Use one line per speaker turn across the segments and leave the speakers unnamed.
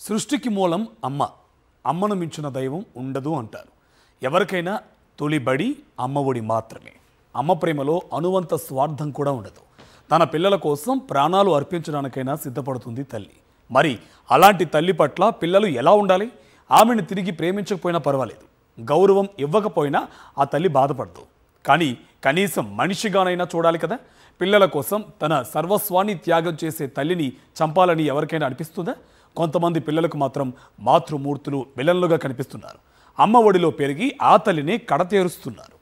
సృష్టికి మూలం అమ్మ. అమ్మను మించిన దైవం ఉండదు అంటారు. ఎవరికైనా తొలి బడి అమ్మ ఒడి మాత్రమే. అమ్మ ప్రేమలో అనువంత స్వార్థం కూడా ఉండదు. తన పిల్లల కోసం ప్రాణాలు అర్పించడానికైనా సిద్ధపడుతుంది తల్లి. మరి అలాంటి తల్లి పట్ల పిల్లలు ఎలా ఉండాలి? ఆమెను తిరిగి ప్రేమించకపోయినా పర్వాలేదు, గౌరవం ఇవ్వకపోయినా ఆ తల్లి బాధపడదు. కానీ కనీసం మనిషిగానైనా చూడాలి కదా. పిల్లల కోసం తన సర్వస్వాన్ని త్యాగం చేసే తల్లిని చంపాలని ఎవరికైనా అనిపిస్తుందా? కొంతమంది పిల్లలకు మాత్రం మాతృమూర్తులు విలన్లుగా కనిపిస్తున్నారు. అమ్మ ఒడిలో పెరిగి ఆ తల్లిని కడతేరుస్తున్నారు.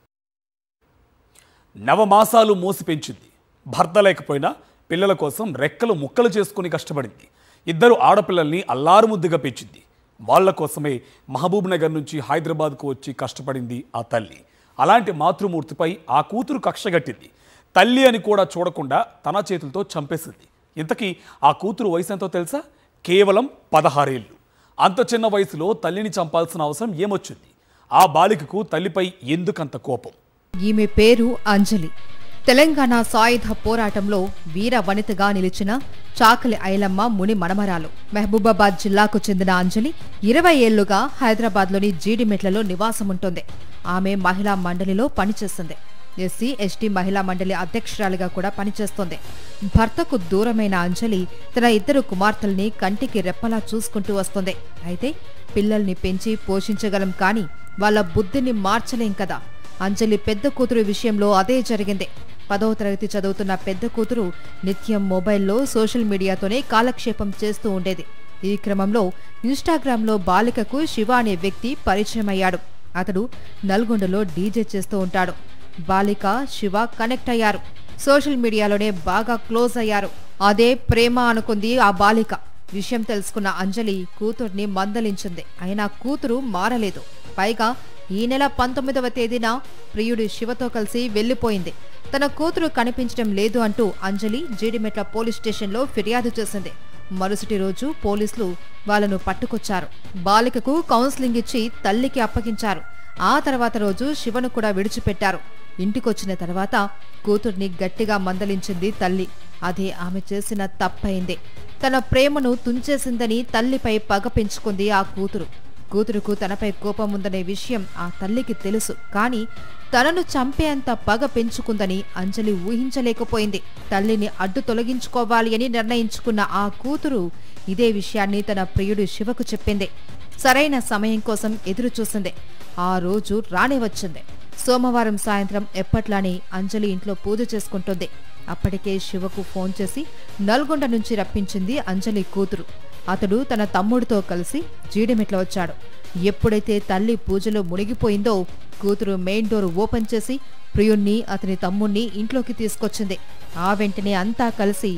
నవమాసాలు మోసి పెంచింది. భర్త లేకపోయినా పిల్లల కోసం రెక్కలు ముక్కలు చేసుకుని కష్టపడింది. 2 ఆడపిల్లల్ని అల్లారుముద్దుగా పెంచింది. వాళ్ల కోసమే మహబూబ్ నగర్ నుంచి హైదరాబాద్కు వచ్చి కష్టపడింది ఆ తల్లి. అలాంటి మాతృమూర్తిపై ఆ కూతురు కక్షగట్టింది. తల్లి అని కూడా చూడకుండా తన చేతులతో చంపేసింది. ఇంతకీ ఆ కూతురు వయసు ఎంతో తెలుసా? కేవలం 16 ఏళ్ళు. అంత చిన్న వయసులో తల్లిని చంపాల్సిన అవసరం ఏమొచ్చింది? ఆ బాలికకు తల్లిపై ఎందుకంత కోపం?
ఈమె పేరు అంజలి. తెలంగాణ సాయుధ పోరాటంలో వీర వనితగా నిలిచిన చాకలి ఐలమ్మ ముని మనమరాలు. మహబూబాబాద్ జిల్లాకు చెందిన అంజలి 20 ఏళ్లుగా హైదరాబాద్లోని జీడిమెట్లలో నివాసముంటోంది. ఆమె మహిళా మండలిలో పనిచేస్తుంది. ఎస్సీ ఎస్టీ మహిళా మండలి అధ్యక్షురాలిగా కూడా పనిచేస్తోంది. భర్తకు దూరమైన అంజలి తన 2 కుమార్తెల్ని కంటికి రెప్పలా చూసుకుంటూ వస్తుంది. అయితే పిల్లల్ని పెంచి పోషించగలం కానీ వాళ్ళ బుద్ధిని మార్చలేం కదా. అంజలి పెద్ద కూతురు విషయంలో అదే జరిగింది. 10వ తరగతి చదువుతున్న పెద్ద కూతురు నిత్యం మొబైల్లో సోషల్ మీడియాతోనే కాలక్షేపం చేస్తూ ఉండేది. ఈ క్రమంలో ఇన్స్టాగ్రామ్లో బాలికకు శివ అనే వ్యక్తి పరిచయమయ్యాడు. అతడు నల్గొండలో డీజే చేస్తూ ఉంటాడు. బాలిక శివ కనెక్ట్ అయ్యారు. సోషల్ మీడియాలోనే బాగా క్లోజ్ అయ్యారు. అదే ప్రేమ అనుకుంది ఆ బాలిక. విషయం తెలుసుకున్న అంజలి కూతుర్ని మందలించింది. అయినా కూతురు మారలేదు. పైగా ఈ నెల 19వ తేదీన ప్రియుడి శివతో కలిసి వెళ్లిపోయింది. తన కూతురు కనిపించడం లేదు అంటూ అంజలి జీడిమెట్ల పోలీస్ స్టేషన్లో ఫిర్యాదు చేసింది. మరుసటి రోజు పోలీసులు వాళ్లను పట్టుకొచ్చారు. బాలికకు కౌన్సిలింగ్ ఇచ్చి తల్లికి అప్పగించారు. ఆ తర్వాత రోజు శివను కూడా విడిచిపెట్టారు. ఇంటికొచ్చిన తర్వాత కూతుర్ని గట్టిగా మందలించింది తల్లి. అదే ఆమె చేసిన తప్పయింది. తన ప్రేమను తుంచేసిందని తల్లిపై పగ పెంచుకుంది ఆ కూతురు. కూతురుకు తనపై కోపం ఉందనే విషయం ఆ తల్లికి తెలుసు. కానీ తనను చంపేంత పగ పెంచుకుందని అంజలి ఊహించలేకపోయింది. తల్లిని అడ్డు తొలగించుకోవాలి అని నిర్ణయించుకున్న ఆ కూతురు ఇదే విషయాన్ని తన ప్రియుడు శివకు చెప్పింది. సరైన సమయం కోసం ఎదురు చూసింది. ఆ రోజు రానే వచ్చింది. సోమవారం సాయంత్రం ఎప్పట్లానే అంజలి ఇంట్లో పూజ చేసుకుంటుంది. అప్పటికే శివకు ఫోన్ చేసి నల్గొండ నుంచి రప్పించింది అంజలి కూతురు. అతడు తన తమ్ముడితో కలిసి జీడిమెట్ల వచ్చాడు. ఎప్పుడైతే తల్లి పూజలో మునిగిపోయిందో కూతురు మెయిన్ డోర్ ఓపెన్ చేసి ప్రియుణ్ణి అతని తమ్ముణ్ణి ఇంట్లోకి తీసుకొచ్చింది. ఆ వెంటనే అంతా కలిసి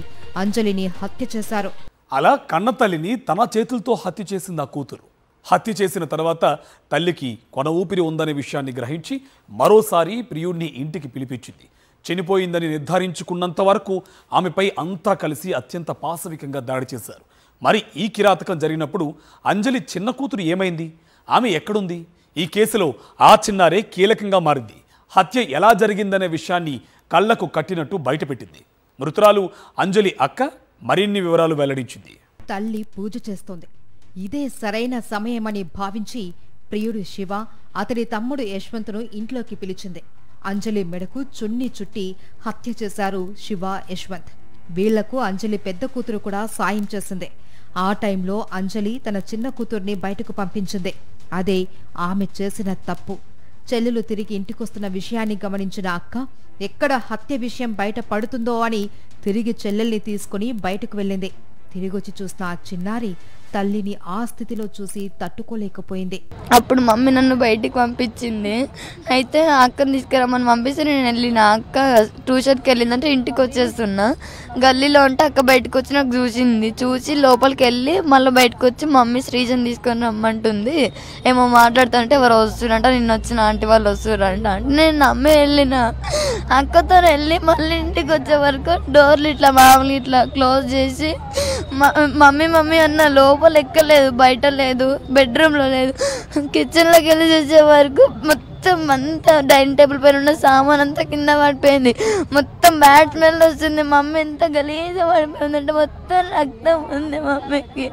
అంజలిని హత్య చేశారు.
అలా కన్న తల్లిని తన చేతులతో హత్య చేసింది ఆ కూతురు. హత్య చేసిన తర్వాత తల్లికి కొన ఊపిరి ఉందనే విషయాన్ని గ్రహించి మరోసారి ప్రియుణ్ణి ఇంటికి పిలిపించింది. చనిపోయిందని నిర్ధారించుకున్నంత వరకు ఆమెపై అంతా కలిసి అత్యంత పాశవికంగా దాడి చేశారు. మరి ఈ కిరాతకం జరిగినప్పుడు అంజలి చిన్న కూతురు ఏమైంది? ఆమె ఎక్కడుంది? ఈ కేసులో ఆ చిన్నారే కీలకంగా మారింది. హత్య ఎలా జరిగిందనే విషయాన్ని కళ్లకు కట్టినట్టు బయటపెట్టింది. మృతురాలు అంజలి అక్క మరిన్ని వివరాలు వెల్లడించింది.
తల్లి పూజ చేస్తోంది. ఇదే సరైన సమయమని భావించి ప్రియుడు శివ అతడి తమ్ముడు యశ్వంత్ను ఇంట్లోకి పిలిచింది. అంజలి మెడకు చున్ని చుట్టి హత్య చేశారు శివ, యశ్వంత్. వీళ్లకు అంజలి పెద్ద కూతురు కూడా సాయం చేసింది. ఆ టైంలో అంజలి తన చిన్న కూతుర్ని బయటకు పంపించింది. అదే ఆమె చేసిన తప్పు. చెల్లెలు తిరిగి ఇంటికొస్తున్న విషయాన్ని గమనించిన అక్క ఎక్కడ హత్య విషయం బయట పడుతుందో అని తిరిగి చెల్లెల్ని తీసుకుని బయటకు వెళ్ళింది. తిరిగొచ్చి చూసిన ఆ చిన్నారి తల్లిని ఆ స్థితిలో చూసి తట్టుకోలేకపోయింది.
అప్పుడు మమ్మీ నన్ను బయటికి పంపించింది. అయితే అక్కని తీసుకురమ్మని పంపిస్తే నేను వెళ్ళిన. అక్క ట్యూషన్కి వెళ్ళిందంటే ఇంటికి వచ్చేస్తున్నా. గల్లీలో ఉంటే అక్క బయటకు వచ్చి నాకు చూసి లోపలికి వెళ్ళి మళ్ళీ బయటకు వచ్చి మమ్మీ శ్రీజన్ తీసుకొని రమ్మంటుంది. ఏమో మాట్లాడుతుంటే ఎవరు వస్తురంట, నిన్న వచ్చిన ఆంటీ వాళ్ళు వస్తురంట అంటే నేను నమ్మి వెళ్ళిన. అక్కతో వెళ్ళి మళ్ళీ ఇంటికి వచ్చే వరకు డోర్లు ఇట్లా మామూలు ఇట్లా క్లోజ్ చేసి మమ్మీ అన్న లోపల ఎక్కలేదు, బయట లేదు, బెడ్రూమ్లో లేదు. కిచెన్లోకి వెళ్ళి చూసే వరకు మొత్తం అంతా డైనింగ్ టేబుల్ పైన ఉన్న సామాన్ అంతా కింద పడిపోయింది. మొత్తం బ్యాడ్ స్మెల్ వస్తుంది. మమ్మీ ఎంత గలీజ పడిపోయిందంటే మొత్తం రక్తం ఉంది మమ్మీకి.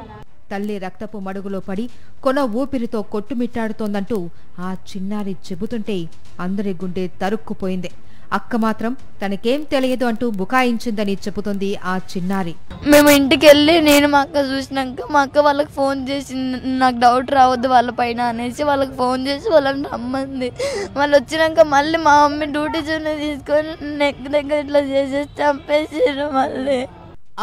తల్లి రక్తపు మడుగులో పడి కొన ఊపిరితో కొట్టుమిట్టాడుతోందంటూ ఆ చిన్నారి చెబుతుంటే అందరి గుండె తరుక్కుపోయింది. అక్క మాత్రం తనకేం తెలియదు అంటూ బుకాయించిందని చెబుతుంది ఆ చిన్నారి.
మేము ఇంటికి వెళ్ళి నేను మా అక్క చూసినాక మా అక్క వాళ్ళకి ఫోన్ చేసి నాకు డౌట్ రావద్దు వాళ్ళ పైన అనేసి వాళ్ళకి ఫోన్ చేసి వాళ్ళని రమ్మంది. వాళ్ళు వచ్చినాక మళ్ళీ మా మమ్మీ డ్యూటీ జోన్ తీసుకొని నెక్ దగ్గర ఇట్లా చేసేసి చంపేసారు మళ్ళీ.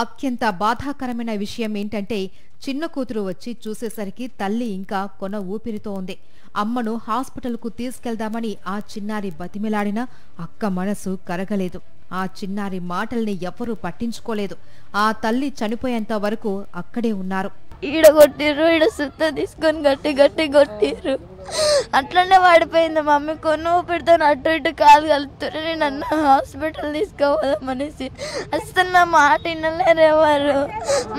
అత్యంత బాధాకరమైన విషయం ఏంటంటే చిన్న కూతురు వచ్చి చూసేసరికి తల్లి ఇంకా కొన ఊపిరితో ఉంది. అమ్మను హాస్పిటల్కు తీసుకెళ్దామని ఆ చిన్నారి బతిమిలాడినా అక్క మనసు కరగలేదు. ఆ చిన్నారి మాటల్ని ఎవ్వరూ పట్టించుకోలేదు. ఆ తల్లి చనిపోయేంత వరకు అక్కడే ఉన్నారు.
ఈడ కొట్టిర్రు, ఈడ సుత్త తీసుకొని గట్టి గట్టి కొట్టిర్రు. అట్లనే పడిపోయింది మమ్మీ. కొన్ని ఊపిరితో అటు ఇటు కాలు కలుపుతుంటే నన్ను హాస్పిటల్ తీసుకోవద్దామనేసి అసలు నా మాట వినలేరు ఎవరు.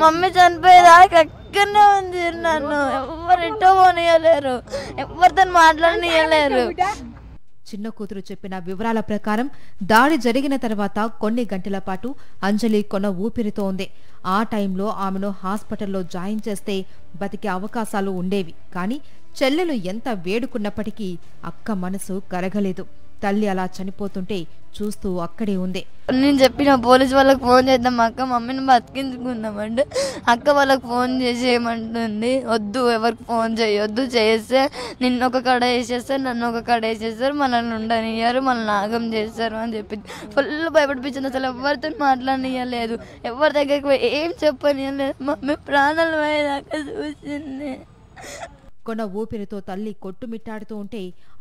మమ్మీ చనిపోయేదాకా అక్కడనే ఉంది. నన్ను ఎవరు ఇట్టో పోనీయలేరు, ఎవరితో మాట్లాడనీయలేరు.
చిన్న కూతురు చెప్పిన వివరాల ప్రకారం దాడి జరిగిన తర్వాత కొన్ని గంటల పాటు అంజలి కొన ఊపిరితో ఉంది. ఆ టైంలో ఆమెను హాస్పిటల్లో జాయిన్ చేస్తే బతికే అవకాశాలు ఉండేవి. కానీ చెల్లెలు ఎంత వేడుకున్నప్పటికీ అక్క మనసు కరగలేదు. తల్లి అలా చనిపోతుంటే చూస్తూ అక్కడే ఉంది.
నేను చెప్పిన పోలీసు వాళ్ళకి ఫోన్ చేద్దాం అక్క మమ్మీని బతికించుకుందామంటే అక్క వాళ్ళకి ఫోన్ చేసి ఏమంటుంది, వద్దు ఎవరికి ఫోన్ చేయొద్దు, చేస్తే నిన్ను ఒక కడ వేసేస్తారు, నన్ను ఒక కడ వేసేస్తారు, మనల్ని ఉండనియ్యారు, మనల్ని నాగం చేస్తారు అని చెప్పింది. ఫుల్ భయపడిపించింది. అసలు ఎవరితో మాట్లాడనియలేదు, ఎవరి దగ్గరికి ఏం చెప్పనియలేదు. మమ్మీ ప్రాణాలు పోయేదాకా చూసింది.
కొన ఊపిరితో తల్లి కొట్టుమిట్టాడుతూ ఉంటే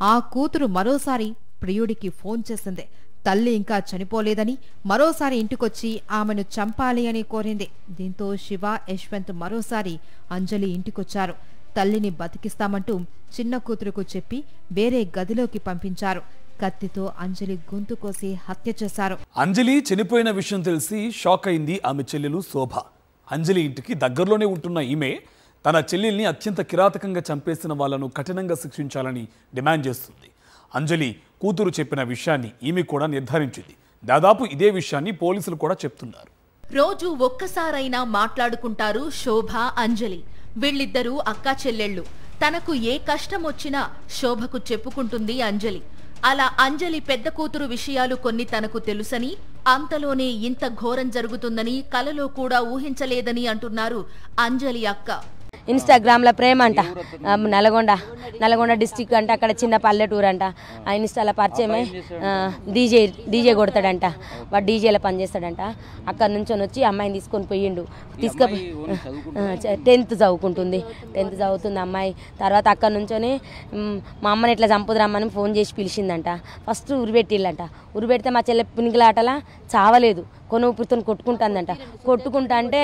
ఆ కూతురు మరోసారి ప్రియుడికి ఫోన్ చేసింది. తల్లి ఇంకా చనిపోలేదని, మరోసారి ఇంటికొచ్చి ఆమెను చంపాలి అని కోరింది. దీంతో శివ, యశ్వంత్ మరోసారి అంజలి ఇంటికొచ్చారు. తల్లిని బతికిస్తామంటూ చిన్న కూతురుకు చెప్పి వేరే గదిలోకి పంపించారు. కత్తితో అంజలి గొంతు కోసి హత్య చేశారు.
అంజలి చనిపోయిన విషయం తెలిసి షాక్ అయింది ఆమె చెల్లెలు శోభ. అంజలి ఇంటికి దగ్గరలోనే ఉంటున్న ఈమె తన చెల్లెల్ని అత్యంత కిరాతకంగా చంపేసిన వాళ్లను కఠినంగా శిక్షించాలని డిమాండ్ చేస్తుంది. అంజలి కూతురు చెప్పిన విషయాన్ని ఈమె కూడా నిర్ధారించింది. దాదాపు ఇదే విషయాన్ని పోలీసులు కూడా చెప్తున్నారు.
రోజు ఒక్కసారైనా మాట్లాడుకుంటారు శోభ, అంజలి. వీళ్ళిద్దరూ అక్కా చెల్లెళ్ళు. తనకు ఏ కష్టం వచ్చినా శోభకు చెప్పుకుంటుంది అంజలి. అలా అంజలి పెద్ద కూతురు విషయాలు కొన్ని తనకు తెలుసని, అంతలోనే ఇంత ఘోరం జరుగుతుందని కలలో కూడా ఊహించలేదని అంటున్నారు అంజలి అక్క.
ఇన్స్టాగ్రామ్లో ప్రేమ అంట, నల్గొండ డిస్టిక్ అంట, అక్కడ చిన్న పల్లెటూరు అంట. ఆ ఇన్స్టాలో పరిచయమే డీజే కొడతాడంట, వాడు డీజేలో పనిచేస్తాడంట. అక్కడి నుంచి వచ్చి అమ్మాయిని తీసుకొని పోయిండు. 10th చదువుకుంటుంది అమ్మాయి. తర్వాత అక్కడి నుంచొని మా అమ్మని ఇట్లా చంపుదరమ్మని ఫోన్ చేసి పిలిచిందంట. ఫస్ట్ ఉరిపెట్టిళ్ళంట. ఉరిపెడితే మా చెల్లె పినికిలాటలా చావలేదు, కొన ఊపిరితో కొట్టుకుంటుందంట. కొట్టుకుంటా అంటే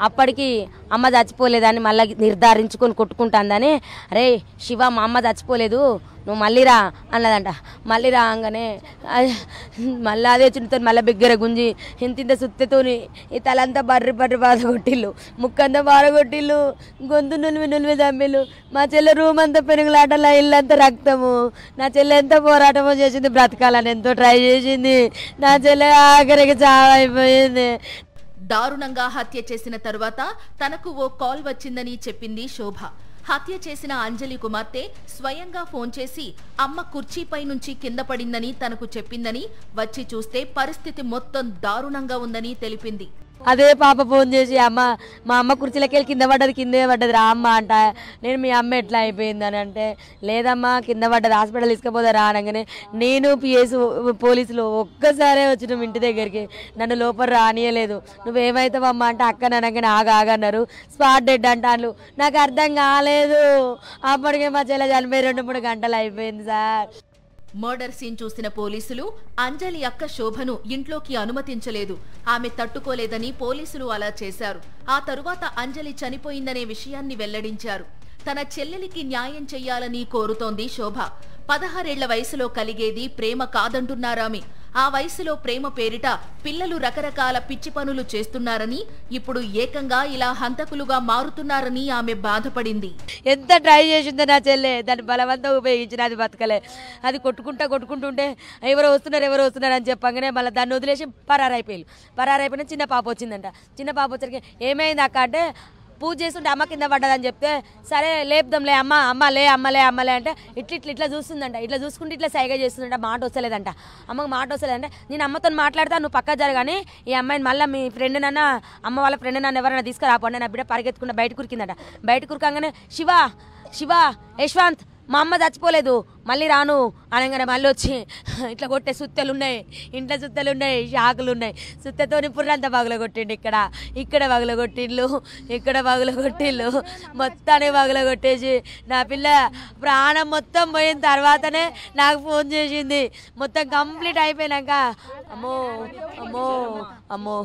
అప్పటికి అమ్మ చచ్చిపోలేదని మళ్ళీ నిర్ధారించుకొని కొట్టుకుంటుందని, అరే శివ మా అమ్మ చచ్చిపోలేదు నువ్వు మళ్ళీ రా అన్నదంట. మళ్ళీ రాగానే మళ్ళీ అదే చుట్టుతో మళ్ళీ బిగ్గర గుంజి ఇంత సుత్తతోని ఈ తలంతా బర్రి బాధ కొట్టిళ్ళు, ముక్కంతా బాధ కొట్టిళ్ళు, గొంతు నులిమి చంపిళ్ళు. మా చెల్లె రూమ్ అంతా పెనుగులాటలా, ఇల్లంతా రక్తము. నా చెల్లె ఎంత పోరాటమో చేసింది, బ్రతకాలని ఎంతో ట్రై చేసింది. నా చెల్లె ఆఖరికి చాలా అయిపోయింది.
దారుణంగా హత్య చేసిన తరువాత తనకు ఓ కాల్ వచ్చిందని చెప్పింది శోభ. హత్య చేసిన అంజలి కుమార్తె స్వయంగా ఫోన్ చేసి అమ్మ కుర్చీపై నుంచి కింద పడిందని తనకు చెప్పిందని, వచ్చి చూస్తే పరిస్థితి మొత్తం దారుణంగా ఉందని తెలిపింది.
అదే పాప ఫోన్ చేసి మా అమ్మ కుర్చీలకెళ్ళి కిందే పడ్డది రా అమ్మ అంట. నేను మీ అమ్మ ఎట్లా అయిపోయింది అని అంటే, లేదమ్మా కింద పడ్డది హాస్పిటల్ తీసుకుపోదా రా అనగానే నేను పిఎస్ పోలీసులు ఒక్కసారే వచ్చినాం ఇంటి దగ్గరికి, నన్ను లోపల రానియలేదు. నువ్వేమవుతావమ్మా అంటే అక్క అనగానే ఆగన్నారు. స్పాట్ డెడ్ అంటాను. నాకు అర్థం కాలేదు. అప్పటికే మా చెల్లె చనిపోయి 2-3 గంటలు అయిపోయింది సార్.
మర్డర్ సీన్ చూసిన పోలీసులు అంజలి అక్క శోభను ఇంట్లోకి అనుమతించలేదు. ఆమె తట్టుకోలేదని పోలీసులు అలా చేశారు. ఆ తరువాత అంజలి చనిపోయిందనే విషయాన్ని వెల్లడించారు. తన చెల్లెలికి న్యాయం చెయ్యాలని కోరుతోంది శోభ. 16 ఏళ్ల వయసులో కలిగేది ప్రేమ కాదంటున్నారామె. ఆ వయసులో ప్రేమ పేరిట పిల్లలు రకరకాల పిచ్చి పనులు చేస్తున్నారని, ఇప్పుడు ఏకంగా ఇలా హంతకులుగా మారుతున్నారని ఆమె బాధపడింది.
ఎంత ట్రై చేసిందో నా చెల్లె, దాన్ని బలవంతం ఉపయోగించిన అది బతకలే. అది కొట్టుకుంటుంటే ఎవరో వస్తున్నారు అని చెప్పగానే మళ్ళీ దాన్ని వదిలేసి పరారైపోయిన చిన్న పాప వచ్చిందంట. చిన్న పాప వచ్చరికి ఏమైంది అక్క అంటే, పూజ చేస్తుంటే అమ్మ కింద పడ్డదని చెప్తే సరే లేపుదాంలే అమ్మలే అంటే ఇట్లా చూస్తుందంట. ఇట్లా చూసుకుంటే ఇట్లా సైగా చేస్తుందంట. మాట వస్తలేదంట. అమ్మకి మాట వస్తలేదంటే నేను అమ్మతో మాట్లాడతా, నువ్వు పక్క జరగాని ఈ అమ్మాయిని మళ్ళీ మీ ఫ్రెండ్ నన్న అమ్మ వాళ్ళ ఫ్రెండ్ నన్ను ఎవరైనా తీసుకురాపండి. నా బిడ్డ పరిగెత్తుకుంటే బయట కురికిందట. బయట కురకంగానే శివ యశ్వంత్ మా అమ్మ చచ్చిపోలేదు మళ్ళీ రాను అనగానే మళ్ళీ వచ్చి ఇట్లా కొట్టే సుత్తలు ఉన్నాయి, ఇంట్లో సుత్తలు ఉన్నాయి, షాకులు ఉన్నాయి. సుత్తతో పుర్రంతా పగల కొట్టిండు. ఇక్కడ పగల కొట్టిండ్లు, ఇక్కడ పగల కొట్టిండ్లు, మొత్తాన్ని పగల కొట్టేసి నా పిల్ల ప్రాణం మొత్తం పోయిన తర్వాతనే నాకు ఫోన్ చేసింది. మొత్తం కంప్లీట్ అయిపోయినాక అమ్మో అమ్మో అమ్మో.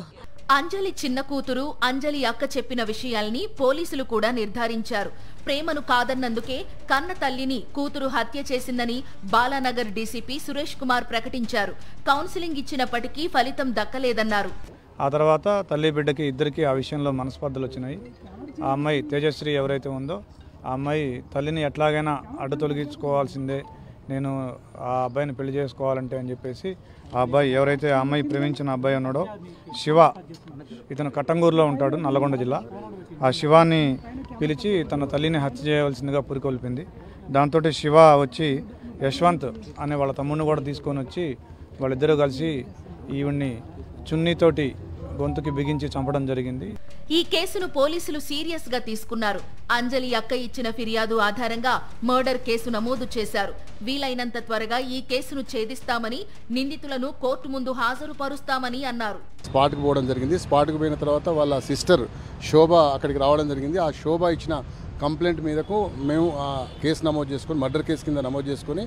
అంజలి చిన్న కూతురు అంజలి అక్క చెప్పిన విషయాల్ని పోలీసులు కూడా నిర్ధారించారు. ప్రేమను కాదన్నందుకే కన్న తల్లిని కూతురు హత్య చేసిందని బాలానగర్ డీసీపీ సురేష్ కుమార్ ప్రకటించారు. కౌన్సిలింగ్ ఇచ్చినప్పటికీ ఫలితం దక్కలేదన్నారు.
ఆ తర్వాత తల్లి బిడ్డకి ఇద్దరికి ఆ విషయంలో మనస్పర్ధలు వచ్చినాయి. ఆ అమ్మాయి తేజశ్రీ ఎవరైతే ఉందో ఆ అమ్మాయి తల్లిని ఎట్లాగైనా అడ్డు తొలగించుకోవాల్సిందే, నేను ఆ అబ్బాయిని పెళ్లి చేసుకోవాలంటే అని చెప్పేసి ఆ అబ్బాయి ఎవరైతే ఆ అమ్మాయి ప్రేమించిన అబ్బాయి ఉన్నాడో శివ, ఇతను కట్టంగూరులో ఉంటాడు, నల్లగొండ జిల్లా. ఆ శివాన్ని పిలిచి తన తల్లిని హత్య చేయవలసిందిగా పురికొల్పింది. దాంతో శివ వచ్చి యశ్వంత్ అనే వాళ్ళ తమ్ముడిని కూడా తీసుకొని వచ్చి వాళ్ళిద్దరూ కలిసి ఈవిడ్ని చున్నీతోటి గొంతుకి బిగించి చంపడం జరిగింది.
ఈ కేసును పోలీసులు సీరియస్ గా తీసుకున్నారు. అంజలి అక్క ఇచ్చిన ఫిర్యాదు ఆధారంగా మర్డర్ కేసు నమోదు చేశారు. వీలైనంత త్వరగా ఈ కేసును ఛేదిస్తామని, నిందితులను కోర్టు ముందు హాజరుపరుస్తామని అన్నారు.
స్పాట్కి పోవడం జరిగింది. స్పాట్కి పోయిన తర్వాత వాళ్ళ సిస్టర్ శోభ అక్కడికి రావడం జరిగింది. ఆ శోభ ఇచ్చిన కంప్లైంట్ మీదకు మేము ఆ కేసు నమోదు చేసుకొని, మర్డర్ కేసు కింద నమోదు చేసుకొని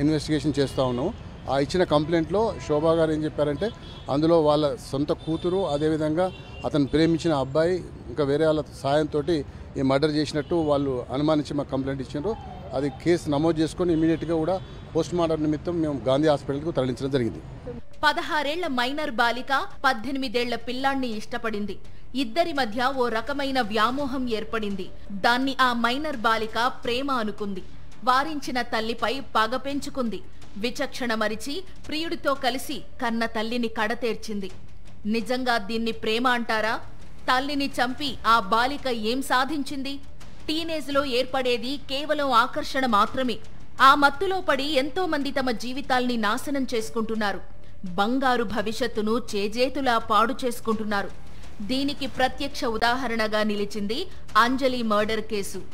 ఇన్వెస్టిగేషన్ చేస్తూ ఉన్నాము. ఆ ఇచ్చిన కంప్లైంట్లో శోభా గారు ఏం చెప్పారంటే అందులో వాళ్ళ సొంత కూతురు, అదేవిధంగా అతను ప్రేమించిన అబ్బాయి ఇంకా వేరే వాళ్ళ సాయంతో ఈ మర్డర్ చేసినట్టు వాళ్ళు అనుమానించి మాకు కంప్లైంట్ ఇచ్చారు. అది కేసు నమోదు చేసుకొని ఇమీడియట్గా కూడా పోస్ట్ మార్టం నిమిత్తం మేము గాంధీ హాస్పిటల్కు తరలించడం జరిగింది.
16 ఏళ్ల మైనర్ బాలిక 18 ఏళ్ల పిల్లాన్ని ఇష్టపడింది. ఇద్దరి మధ్య ఓ రకమైన వ్యామోహం ఏర్పడింది. దాన్ని ఆ మైనర్ బాలిక ప్రేమ అనుకుంది. వారించిన తల్లిపై పగ పెంచుకుంది. విచక్షణ మరిచి ప్రియుడితో కలిసి కన్న తల్లిని కడతేర్చింది. నిజంగా దీన్ని ప్రేమ అంటారా? తల్లిని చంపి ఆ బాలిక ఏం సాధించింది? టీనేజ్లో ఏర్పడేది కేవలం ఆకర్షణ మాత్రమే. ఆ మత్తులో పడి ఎంతో మంది తమ జీవితాల్ని నాశనం చేసుకుంటున్నారు. బంగారు భవిష్యత్తును చేజేతులా పాడు చేసుకుంటున్నారు. దీనికి ప్రత్యక్ష ఉదాహరణగా నిలిచింది అంజలి మర్డర్ కేసు.